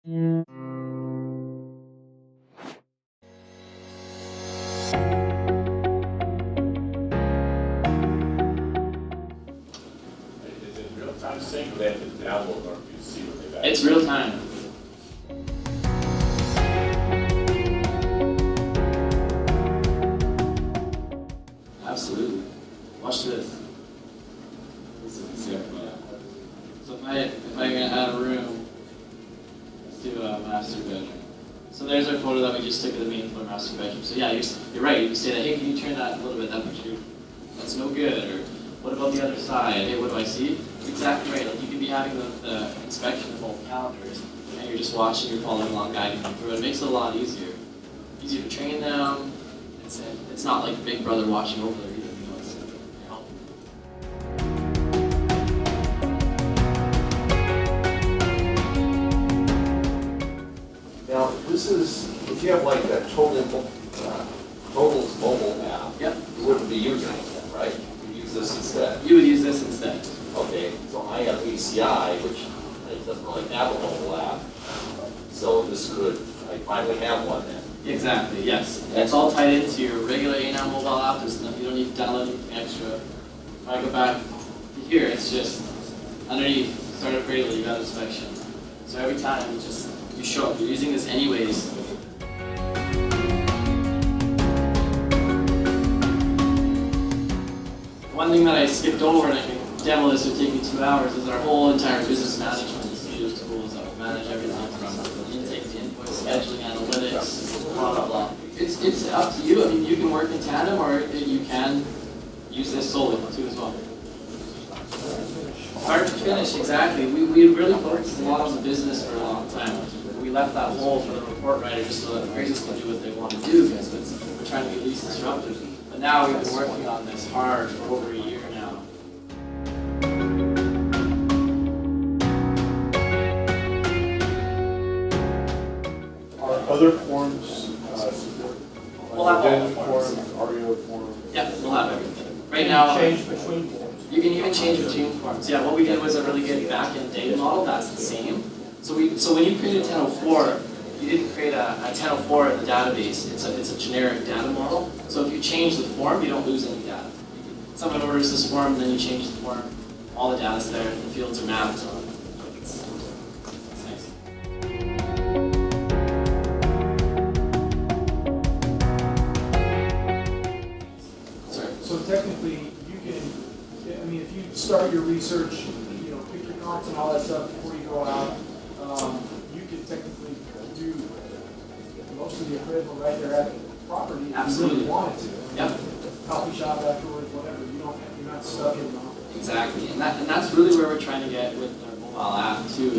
Is it real time sync? They have to download or you see what they've added? It's real time. Absolutely. Watch this. This is the second one. So if I add a room, let's do a master bedroom. So there's our photo that we just took of the main floor master bedroom. So yeah, you're right. You can say that, hey, can you turn that a little bit? That's no good. Or what about the other side? Hey, what do I see? It's exactly right. Like you could be having the inspection of both calendars, and you're just watching, you're following along, guiding them through it. It makes it a lot easier. Easier to train them. It's not like Big Brother watching over there either. You know, it's helping. Now, this is, if you have like a Totals mobile app, Yep. you wouldn't be using it then, right? You use this instead. You would use this instead. Okay, so I have ACI, which doesn't really have a mobile app. So this could, I finally have one then. Exactly, yes. It's all tied into your regular Anow mobile app. You don't need to download anything extra. If I go back to here, it's just underneath start appraisal, you got inspection. So every time you show up, you're using this anyways. One thing that I skipped over, and I can demo this, would take me 2 hours, is our whole entire business management suite of tools that will manage everything from intake to invoice, scheduling, analytics, blah, blah, blah. It's up to you. I mean, you can work in tandem, or you can use this solely too as well. Start to finish, exactly. We really focused a lot on the business for a long time. We left that hole for the report writer just so that appraisers can do what they want to do, because we're trying to be least disruptive. But now we've been working on this hard for over a year now. Are other forms, We'll have all the forms, forms. REO forms? Yeah, we'll have everything. Right now, Change between forms. you can even change between forms. Yeah, what we did was a really good back-end data model. That's the same. So when you create a 1004, you didn't create a 1004 in the database. It's a generic data model. So if you change the form, you don't lose any data. Someone orders this form, then you change the form. All the data's there. The fields are mapped. It's nice. Sorry. So technically, you can, I mean, if you start your research, you know, pick your comps and all that stuff before you go out, you can technically do most of the appraisal right there at the property if Absolutely. you really wanted to. Yep. Coffee shop afterwards, whatever. You're not stuck in the office. Exactly, and that's really where we're trying to get with our mobile app too,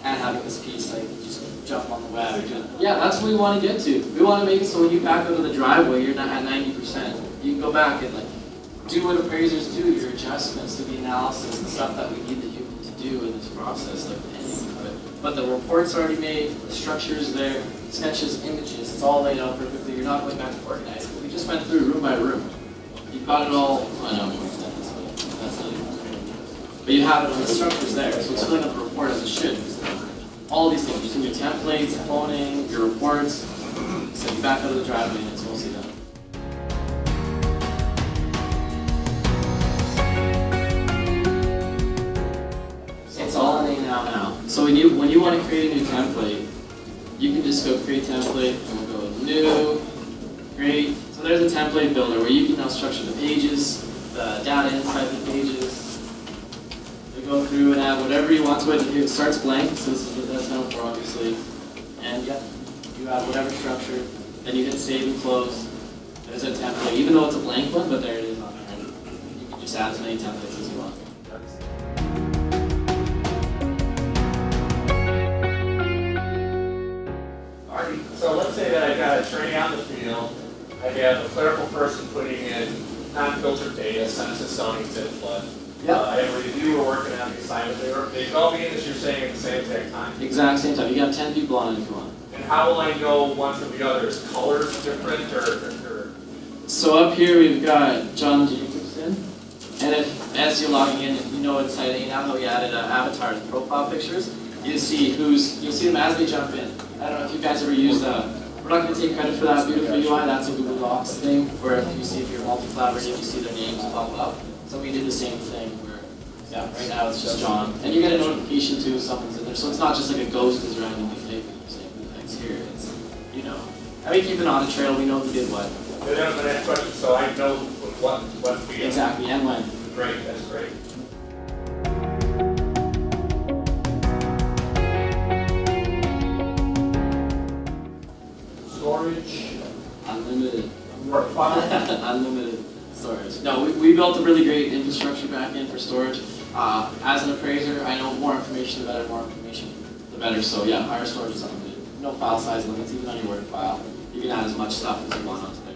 and having this piece like you just jump on the web. Yeah, that's what we want to get to. We want to make it so when you back out of the driveway, you're not at 90%. You can go back and like do what appraisers do, your adjustments, do the analysis, the stuff that we need the human to do in this process, like anything of it. But the report's already made, the structure is there, sketches, images, it's all laid out perfectly. You're not going back to organize it. We just went through room by room. You've got it all. I know. That's not even. But you have it, the structure's there, so it's filling up the report as it should. All these things, between your templates, cloning, your reports, so you back out of the driveway and it's mostly done. It's all in Anow now. So when you want to create a new template, you can just go create template, and we'll go new, create. So there's a template builder where you can now structure the pages, the data inside the pages. You go through and add whatever you want to it. It starts blank, so this is what that's known for, obviously. And yeah, you add whatever structure. Then you hit save and close. There's a template, even though it's a blank one, but there it is on there. You can just add as many templates as you want. Marty, so let's say that I got a trainee on the field, I have a clerical person putting in non-filtered data, census, zoning, TID, flood. Yep. I have a reviewer working on the assignment. They could all be in this, you're saying, at the same exact time. Exact same time. You can have 10 people on it if you want. And how will I know one from the other? Is colors different or? So up here we've got John Jacobson, and if as you're logging in, you know inside Anow we added avatars and profile pictures. You'll see you'll see them as they jump in. I don't know if you guys ever used we're not going to take credit for that beautiful UI, that's a Google Docs thing, where if you see if you're multi-collaborating, you see their names pop up. So we did the same thing where, yeah, right now it's just John. And you get a notification too if someone's in there, so it's not just like a ghost is randomly typing things here. It's, you know, and we keep an audit trail, we know who did what. Then the next question, so I know what field. Exactly, and when. Great, that's great. Storage, Unlimited. work file. Unlimited storage. No, we built a really great infrastructure back end for storage. As an appraiser, I know more information the better, more information the better. So yeah, our storage is unlimited. No file size limits, even on your Word file. You can add as much stuff as you want onto there.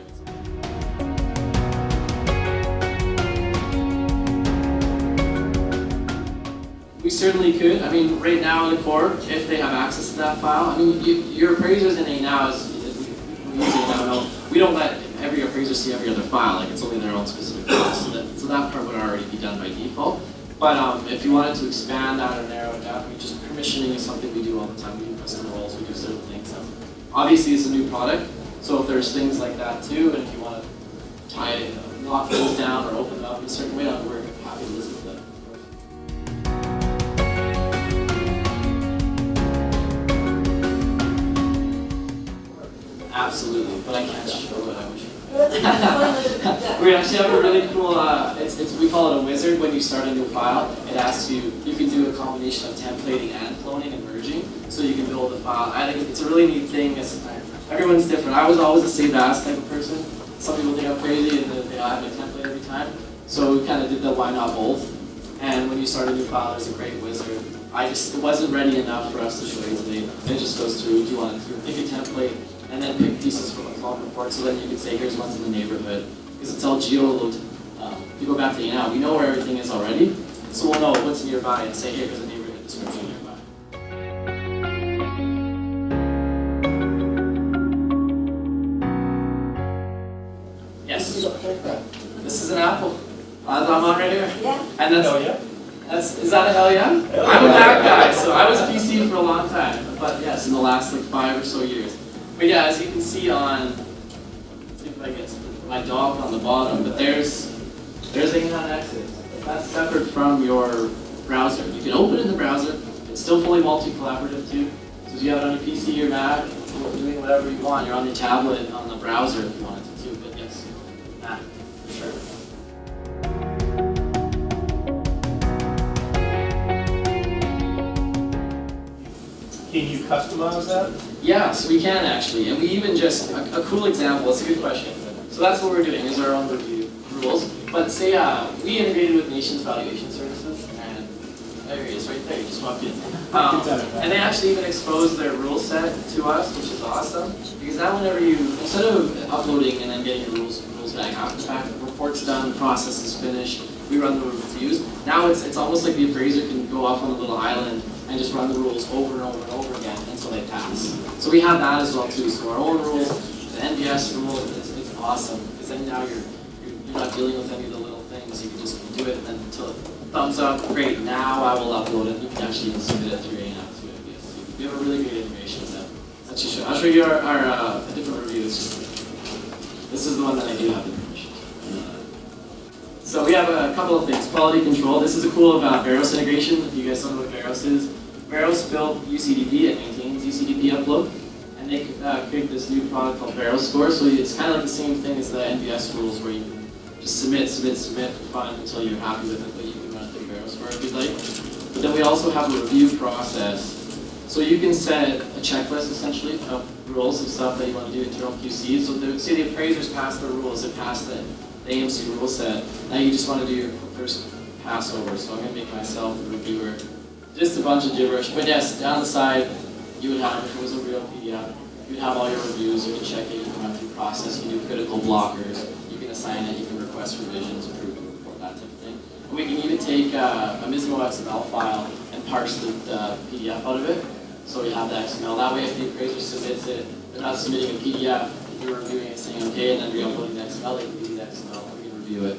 We certainly could. I mean, right now in the core, if they have access to that file, I mean, your appraisers in Anow we use Anow. We don't let every appraiser see every other file. Like it's only their own specific file. So that part would already be done by default. But if you wanted to expand that or narrow it down, just permissioning is something we do all the time. We do custom roles. We do certain things. Obviously, it's a new product, so if there's things like that too, and if you want to tie it, lock things down or open it up in a certain way, we're happy to listen to that. Absolutely, but I can't show it. I wish. We actually have a really cool. We call it a wizard. When you start a new file, it asks you. You can do a combination of templating and cloning and merging, so you can build a file. I think it's a really neat thing. Everyone's different. I was always a save as type of person. Some people think I'm crazy and they have a template every time. So we kind of did the why not both. And when you start a new file, there's a great wizard. It wasn't ready enough for us to show you today. It just goes through. Do you want to pick a template? And then pick pieces from a clone report so then you can say, here's ones in the neighborhood. Because it's all geo-located. You go back to Anow, we know where everything is already, so we'll know what's nearby and say, hey, here's a neighborhood description nearby. Yes? This is an apple. I'm on right here. Yeah. And is that a hell yeah? I'm a Mac guy, so I was PC for a long time. But yes, in the last like 5 or so years. But yeah, as you can see on, let's see if I get my dog on the bottom, but there's Anow Nexus. That's separate from your browser. You can open it in the browser. It's still fully multi-collaborative too. So if you have it on your PC or Mac, you're doing whatever you want. You're on your tablet, on the browser if you wanted to too. But yes, Mac, for sure. Can you customize that? Yes, we can actually, and we even just, a cool example, it's a good question. So that's what we're doing, is our own review rules. But say we integrated with Nations Valuation Services, and there he is, right there, you just walked in. And they actually even exposed their rule set to us, which is awesome. Because now whenever you, instead of uploading and then getting your rules back after the fact, the report's done, the process is finished, we run the reviews. Now it's almost like the appraiser can go off on a little island and just run the rules over and over and over again until they pass. So we have that as well too. So our own rules, the NBS rule, it's awesome because then now you're not dealing with any of the little things. You can just do it and then until thumbs up, great. Now I will upload it. You can actually even submit it through Anow to NBS. We have a really great integration with that. That you should. I'll show you our a different review. This is the one that I do have information. So we have a couple of things. Quality control. This is a cool Veros integration. If you guys don't know what Veros is, Veros built UCDP and maintains UCDP upload, and they created this new product called Veros Score. So it's kind of like the same thing as the NBS rules, where you can just submit for fun until you're happy with it, but you can run it through Veros Score if you'd like. But then we also have a review process. So you can set a checklist essentially of rules of stuff that you want to do internal QC. So say the appraisers pass their rules, they pass the AMC rule set. Now you just want to do your first pass over. So I'm going to make myself the reviewer. Just a bunch of gibberish. But yes, down the side, you would have, if it was a real PDF, you would have all your reviews. You can check it, you can run through process, you can do critical blockers, you can assign it, you can request revisions, approve the report, that type of thing. And we can even take a Mismo XML file and parse the PDF out of it. So we have the XML. That way, if the appraiser submits it, they're not submitting a PDF, you're reviewing it saying okay, and then re-uploading the XML, they can do the XML, we can review it.